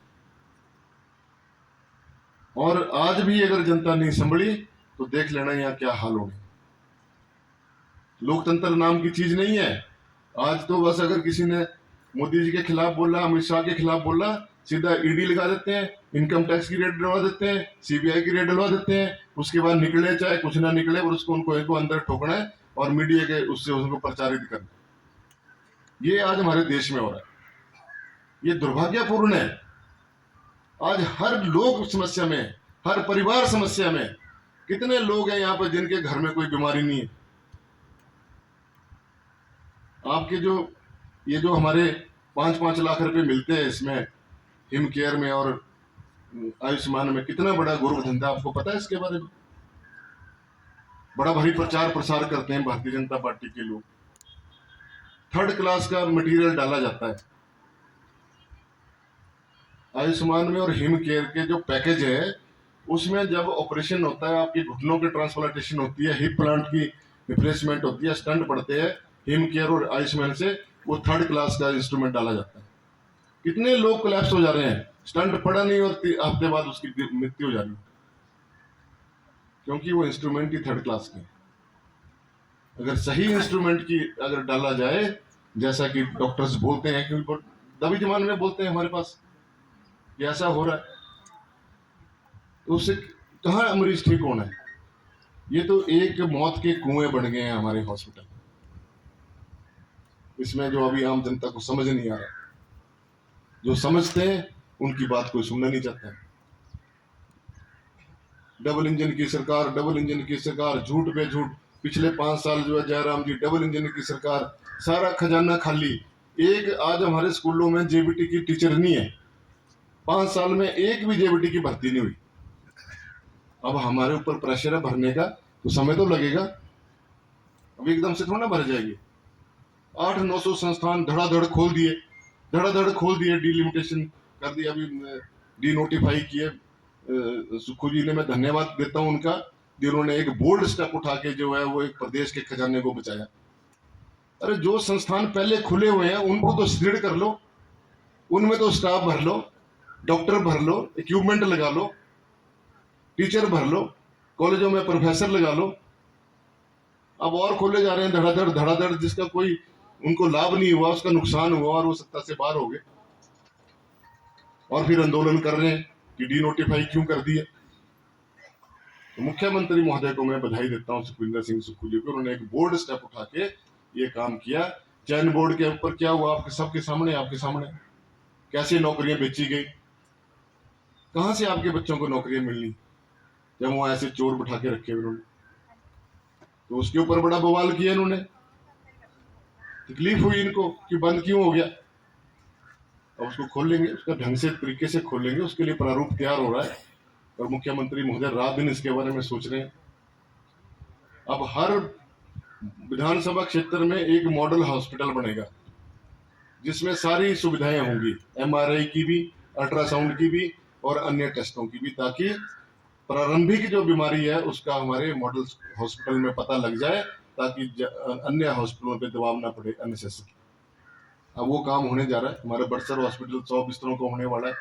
और आज भी अगर जनता नहीं संभली तो देख लेना यहाँ क्या हाल होगा। लोकतंत्र नाम की चीज नहीं है। आज तो बस अगर किसी ने मोदी जी के खिलाफ बोला, अमित शाह के खिलाफ बोला, सीधा ईडी लगा देते हैं, इनकम टैक्स की रेट डलवा देते हैं, CBI की रेट डलवा देते हैं। उसके बाद निकले चाहे कुछ ना निकले, और उसको उनको अंदर ठोकना है और मीडिया के उससे उसको प्रचारित करना। ये आज हमारे देश में हो रहा है। ये दुर्भाग्यपूर्ण है। आज हर लोग समस्या में, हर परिवार समस्या में। कितने लोग हैं यहाँ पर जिनके घर में कोई बीमारी नहीं है? आपके ये जो हमारे 5-5 लाख रुपए मिलते हैं इसमें, हिम केयर में और आयुष्मान में, कितना बड़ा गुरु धंधा आपको पता है इसके बारे में? बड़ा भारी प्रचार प्रसार करते हैं भारतीय जनता पार्टी के लोग। 3rd क्लास का मटेरियल डाला जाता है आयुष्मान में और हिम केयर के जो पैकेज है, उसमें जब ऑपरेशन होता है, आपकी घुटनों की ट्रांसप्लांटेशन होती है, हिप प्लांट की रिप्लेसमेंट होती है, स्टंट पड़ते हैं, हिम केयर और आयुष्मान से वो 3rd क्लास का इंस्ट्रूमेंट डाला जाता है। कितने लोग कोलैप्स हो जा रहे हैं, स्टंट पड़ा नहीं और हफ्ते बाद उसकी मृत्यु हो जा रही है, क्योंकि वो इंस्ट्रूमेंट ही 3rd क्लास की। अगर सही इंस्ट्रूमेंट की अगर डाला जाए, जैसा कि डॉक्टर्स बोलते हैं, क्योंकि दबी जमान में बोलते हैं हमारे पास कि ऐसा हो रहा है, तो उससे कहाँ मरीज ठीक होना है? ये तो एक मौत के कुएं बन गए हैं हमारे हॉस्पिटल। इसमें जो अभी आम जनता को समझ नहीं आ रहा, जो समझते हैं उनकी बात कोई सुनना नहीं चाहता है। डबल इंजन की सरकार, डबल इंजन की सरकार, झूठ पे झूठ। पिछले 5 साल जो है जयराम जी, डबल इंजन की सरकार सारा खजाना खाली। एक आज हमारे स्कूलों में जेबीटी की टीचर नहीं है, 5 साल में एक भी जेबीटी की भर्ती नहीं हुई। अब हमारे ऊपर प्रेशर है भरने का, तो समय तो लगेगा, अब एकदम से थोड़ा ना भर जाएगी। 800-900 संस्थान धड़ाधड़ खोल दिए, धड़ाधड़ खोल दिए, डिलिमिटेशन कर दिया, अभी डी नोटिफाई किए। सुखू जी ने, मैं धन्यवाद देता हूं उनका, जिन्होंने एक बोल्ड स्टेप उठा के जो है वो एक प्रदेश के खजाने को बचाया। अरे जो संस्थान पहले खुले हुए हैं उनको तो सुदृढ़ कर लो, उनमें तो स्टाफ भर लो, डॉक्टर भर लो, इक्विपमेंट लगा लो, टीचर भर लो, कॉलेजों में प्रोफेसर लगा लो। अब और खोले जा रहे हैं धड़ाधड़ धड़ाधड़, जिसका कोई उनको लाभ नहीं हुआ, उसका नुकसान हुआ और वो सत्ता से बाहर हो गए, और फिर आंदोलन कर रहे हैं कि डी नोटिफाई क्यों कर दिया। तो मुख्यमंत्री महोदय को मैं बधाई देता हूं, सुखविंदर सिंह सुक्खू जी को, उन्होंने एक बोल्ड स्टेप उठा के ये काम किया। चयन बोर्ड के ऊपर क्या हुआ आपके सबके सामने, आपके सामने कैसे नौकरियां बेची गई, कहां से आपके बच्चों को नौकरियां मिलनी जब वहां ऐसे चोर बिठा के रखे उन्होंने। तो उसके ऊपर बड़ा बवाल किया इन्होंने, तकलीफ हुई इनको कि बंद क्यों हो गया। अब उसको खोलेंगे, उसका ढंग से तरीके से खोलेंगे, उसके लिए प्रारूप तैयार हो रहा है और मुख्यमंत्री महोदय रात दिन इसके बारे में सोच रहे हैं। अब हर विधानसभा क्षेत्र में एक मॉडल हॉस्पिटल बनेगा जिसमें सारी सुविधाएं होंगी, एमआरआई की भी, अल्ट्रासाउंड की भी और अन्य टेस्टों की भी, ताकि प्रारंभिक जो बीमारी है उसका हमारे मॉडल हॉस्पिटल में पता लग जाए, ताकि अन्य हॉस्पिटलों पे दबाव ना पड़े अननेसेसरी। अब वो काम होने जा रहा है, हमारे बड़सर हॉस्पिटल 100 बिस्तरों का होने वाला है,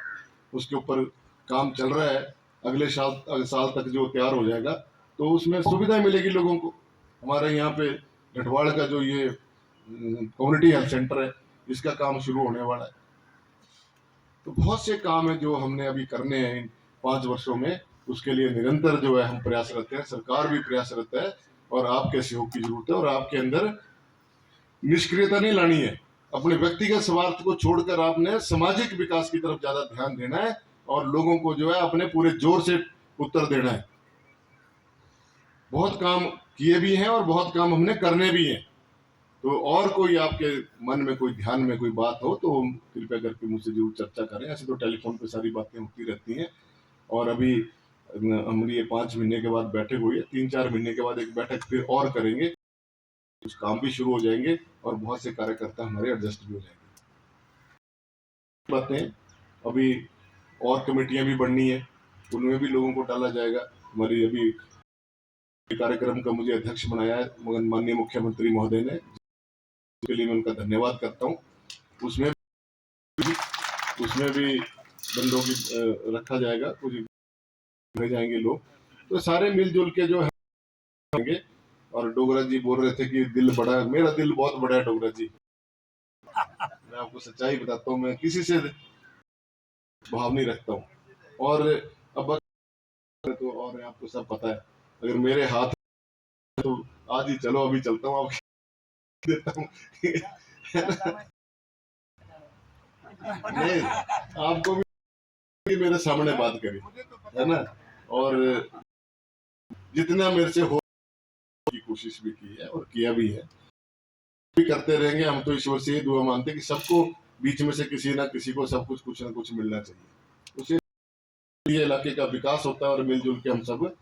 उसके ऊपर काम चल रहा है। अगले साल तक जो तैयार हो जाएगा तो उसमें सुविधा मिलेगी लोगों को। हमारे यहाँ पे ढटवाड़ का जो ये कम्युनिटी हेल्थ सेंटर है, इसका काम शुरू होने वाला है। तो बहुत से काम है जो हमने अभी करने हैं इन 5 वर्षों में, उसके लिए निरंतर जो है हम प्रयासरत हैं, सरकार भी प्रयासरत है, और आपके सहयोग की जरूरत है। और आपके अंदर निष्क्रियता नहीं लानी है, अपने व्यक्तिगत स्वार्थ को छोड़कर आपने सामाजिक विकास की तरफ ज्यादा ध्यान देना है और लोगों को जो है अपने पूरे जोर से उत्तर देना है। बहुत काम किए भी हैं और बहुत काम हमने करने भी हैं। तो और कोई आपके मन में कोई ध्यान में कोई बात हो तो कृपया करके मुझसे जरूर चर्चा करें। ऐसे तो टेलीफोन पे सारी बातें होती रहती हैं, और अभी हम ये 5 महीने के बाद बैठक हुई है, 3-4 महीने के बाद एक बैठक फिर और करेंगे, कुछ काम भी शुरू हो जाएंगे और बहुत से कार्यकर्ता हमारे एडजस्ट भी हो जाएंगे। बातें अभी और कमेटियां भी बननी है, उनमें भी लोगों को डाला जाएगा। हमारी अभी कार्यक्रम का मुझे अध्यक्ष बनाया है माननीय मुख्यमंत्री महोदय ने, उसके लिए मैं उनका धन्यवाद करता हूँ। उसमें भी बंदों की रखा जाएगा, कुछ रह जाएंगे लोग, तो सारे मिलजुल के जो है। और डोगरा जी बोल रहे थे कि दिल बड़ा है, मेरा दिल बहुत बड़ा है डोगरा जी, मैं आपको सच्चाई बताता हूँ, मैं किसी से भाव नहीं रखता हूँ। और अब तो और आपको सब पता है, अगर मेरे हाथ तो आज ही चलो, अभी चलता हूँ, आपको देता हूँ। नहीं, आपको भी मेरे सामने बात करी है ना, और जितना मेरे से हो की कोशिश भी की है और किया भी है, भी करते रहेंगे। हम तो ईश्वर से ये दुआ मांगते हैं कि सबको बीच में से किसी ना किसी को सब कुछ ना कुछ मिलना चाहिए, उससे ये इलाके का विकास होता है और मिलजुल के हम सब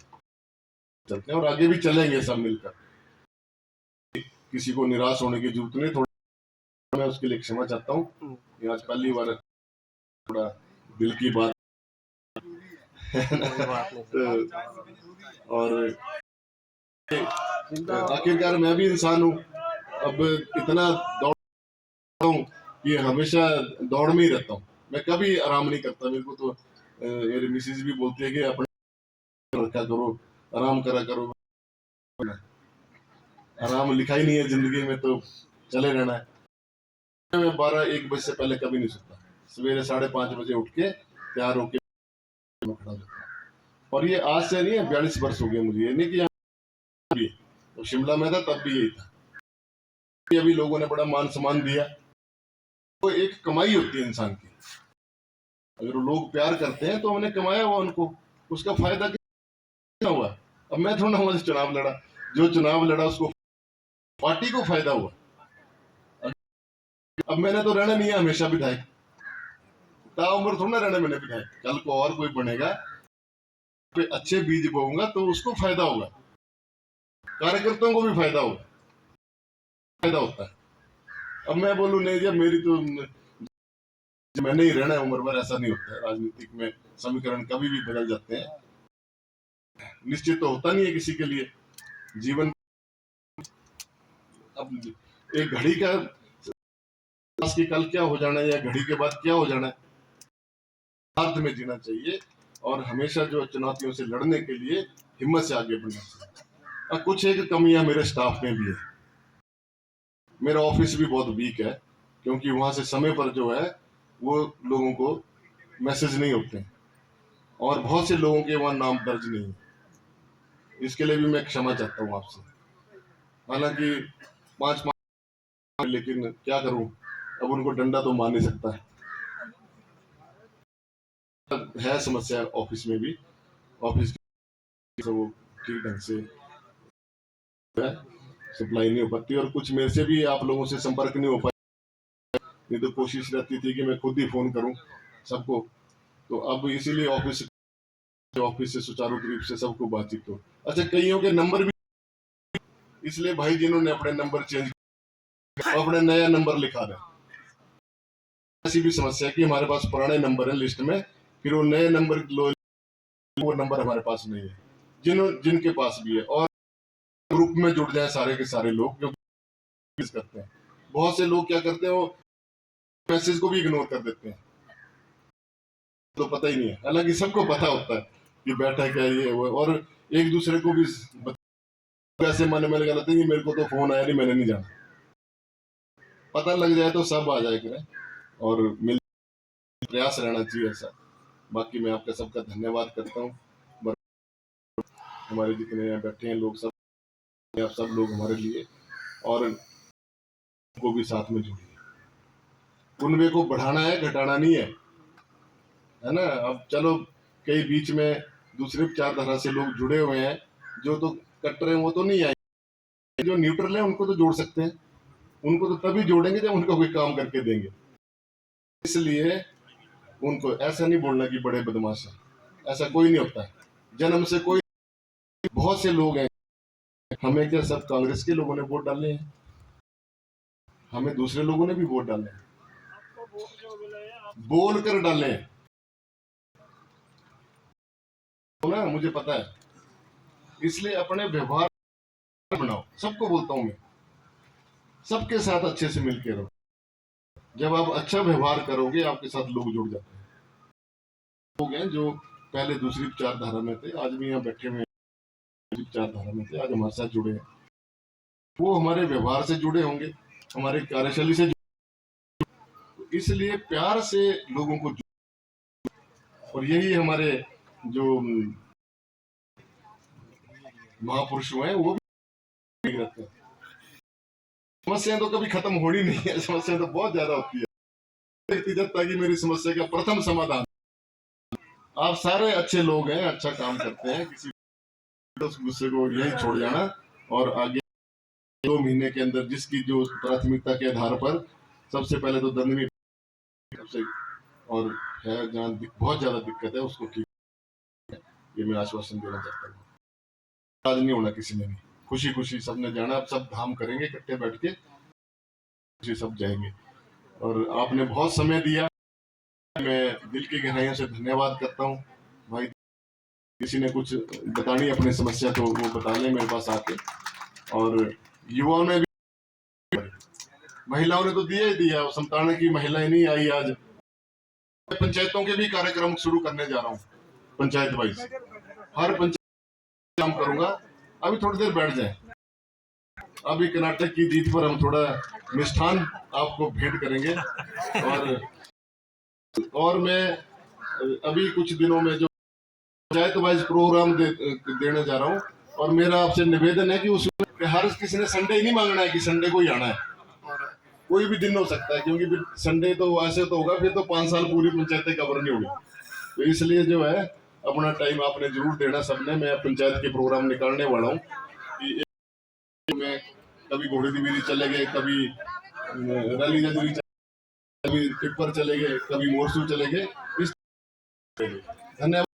चलते हैं और आगे भी चलेंगे सब मिलकर। किसी को निराश होने की जरूरत नहीं, थोड़ा मैं उसके लिए क्षमा चाहता हूँ, आज पहली बार थोड़ा दिल की बात तो, और आखिरकार मैं भी इंसान हूँ, अब इतना दौड़ता हूँ कि हमेशा दौड़ में ही रहता हूँ, मैं कभी आराम नहीं करता। मेरे को तो मेरी मिसेज भी बोलती है कि अपने रखा करो, आराम करा करो, आराम लिखा ही नहीं है जिंदगी में, तो चले रहना है। मैं 12-1 बजे से पहले कभी नहीं सोता, सवेरे 5:30 बजे उठ के तैयार होके खड़ा होता हूँ। और ये आज से नहीं है, 42 वर्ष हो गए मुझे, ये नहीं कि भी तो शिमला में था तब भी यही था। अभी लोगों ने बड़ा मान सम्मान दिया, तो एक कमाई होती है इंसान की, अगर लोग प्यार करते हैं तो हमने कमाया हुआ उनको, उसका फायदा क्या हुआ। अब मैं थोड़ा वहां से चुनाव लड़ा, जो चुनाव लड़ा उसको पार्टी को फायदा हुआ, अब मैंने तो रहना नहीं है हमेशा विधायक, ताउम्र थोड़ा ना रहना मैंने विधायक। कल को और कोई बनेगा, पे अच्छे बीज बोऊंगा तो उसको फायदा होगा, कार्यकर्ताओं को भी फायदा होगा, फायदा होता है। अब मैं बोलूं नहीं जब मेरी तो मैंने ही रहना है उम्र भर, ऐसा नहीं होता है। राजनीतिक में समीकरण कभी भी बदल जाते हैं, निश्चित तो होता नहीं है किसी के लिए जीवन। अब एक घड़ी का कि कल क्या हो जाना है या घड़ी के बाद क्या हो जाना है, अर्थ में जीना चाहिए और हमेशा जो चुनौतियों से लड़ने के लिए हिम्मत से आगे बढ़ना चाहिए। और कुछ एक कमियां मेरे स्टाफ में भी है, मेरा ऑफिस भी बहुत वीक है, क्योंकि वहां से समय पर जो है वो लोगों को मैसेज नहीं होते हैं और बहुत से लोगों के वहां नाम दर्ज नहीं है। इसके लिए भी मैं क्षमा चाहता हूँ आपसे। हालांकि 5 लेकिन क्या करूं, अब उनको डंडा तो मार नहीं सकता है समस्या ऑफिस में भी। ऑफिस की वो ठीक ढंग से सप्लाई नहीं हो पाती और कुछ मेरे से भी आप लोगों से संपर्क नहीं हो पाया, नहीं तो कोशिश रहती थी कि मैं खुद ही फोन करूं सबको। तो अब इसीलिए ऑफिस से सुचारू रूप से सबको बातचीत हो। अच्छा, कईयों के नंबर भी, इसलिए भाई जिन्होंने अपने नंबर चेंज अपने नया नंबर लिखा दें। ऐसी भी समस्या है कि हमारे पास पुराने नंबर है लिस्ट में, फिर वो नए नंबर लो, वो नंबर हमारे पास नहीं है, जिनके पास भी है। और ग्रुप में जुड़ जाए सारे के सारे लोग जो करते हैं। बहुत से लोग क्या करते हैं, वो मैसेज को भी इग्नोर कर देते हैं, तो पता ही नहीं है। हालांकि सबको पता होता है कि बैठक है ये वो, और एक दूसरे को भी ऐसे मन में लगा लेते हैं कि मेरे को तो फोन आया नहीं, मैंने नहीं जाना। पता लग जाए तो सब आ जाए करें और मिल प्रयास रहना चाहिए ऐसा। बाकी मैं आपका सबका धन्यवाद करता हूँ। हमारे जितने यहाँ बैठे हैं लोग, सब आप सब लोग हमारे लिए, और को भी साथ में जोड़िए। उनवे को बढ़ाना है, घटाना नहीं है ना। अब चलो कई बीच में दूसरे विचारधारा से लोग जुड़े हुए हैं, जो तो कट्टर हैं वो तो नहीं आएंगे, जो न्यूट्रल है उनको तो जोड़ सकते हैं। उनको तो तभी जोड़ेंगे जब उनको कोई काम करके देंगे। इसलिए उनको ऐसा नहीं बोलना कि बड़े बदमाश हैं, ऐसा कोई नहीं होता है जन्म से। कोई बहुत से लोग हैं, हमें क्या सब कांग्रेस के लोगों ने वोट डाले हैं, हमें दूसरे लोगों ने भी वोट डाले हैं, बोल कर डाले हैं ना, मुझे पता है। इसलिए अपने व्यवहार बनाओ, सबको बोलता हूं मैं, सबके साथ अच्छे से मिलकर रहो। जब आप अच्छा व्यवहार करोगे आपके साथ लोग जुड़ जाते हैं। लोग हैं जो पहले दूसरी विचारधारा में थे, आज भी यहाँ बैठे हुए विचारधारा में थे, आज हमारे साथ जुड़े हैं। वो हमारे व्यवहार से जुड़े होंगे, हमारे कार्यशैली से जुड़े। इसलिए प्यार से लोगों को, और यही हमारे जो महापुरुष हुए हैं वो भी रहते हैं। समस्याएं तो कभी खत्म होनी नहीं है, समस्या तो बहुत ज्यादा होती है। जब तक मेरी समस्या का प्रथम समाधान, आप सारे अच्छे लोग हैं, अच्छा काम करते हैं, किसी गुस्से को यही छोड़ जाना और आगे 2 महीने के अंदर जिसकी जो प्राथमिकता के आधार पर सबसे पहले तो दंडनीय सबसे, और है जहाँ बहुत ज्यादा दिक्कत है उसको ठीक, ये मैं आश्वासन देना चाहता हूँ। आज नहीं होना किसी ने भी, खुशी खुशी सबने जाना। अब सब धाम करेंगे इकट्ठे बैठ के, खुशी सब जाएंगे। और आपने बहुत समय दिया, मैं दिल की गहराइयों से धन्यवाद करता हूँ। भाई किसी ने कुछ बतानी अपनी समस्या तो वो बता लें मेरे पास आके। और युवाओं ने भी, महिलाओं ने तो दिया ही दिया, संतान की महिलाएं नहीं आई आज। पंचायतों के भी कार्यक्रम शुरू करने जा रहा हूँ, पंचायत वाइज हर पंचायत काम करूंगा। अभी थोड़ी देर बैठ जाए, अभी कर्नाटक की जीत पर हम थोड़ा मिष्ठान आपको भेंट करेंगे। और मैं अभी कुछ दिनों में जो पंचायत वाइज प्रोग्राम देने जा रहा हूँ, और मेरा आपसे निवेदन है कि उसमें हर किसी ने संडे ही नहीं मांगना है कि संडे को ही आना है, कोई भी दिन हो सकता है, क्योंकि फिर संडे तो ऐसे तो होगा, फिर तो 5 साल पूरी पंचायतें कवर नहीं होगी। तो इसलिए जो है अपना टाइम आपने जरूर देना सबने। मैं पंचायत के प्रोग्राम निकालने वाला हूँ कि में कभी घोड़े की बीरी चले गए, कभी रैली जजरी कभी टिप्पर चले गए, कभी मोरसू चले गए, इस धन्यवाद।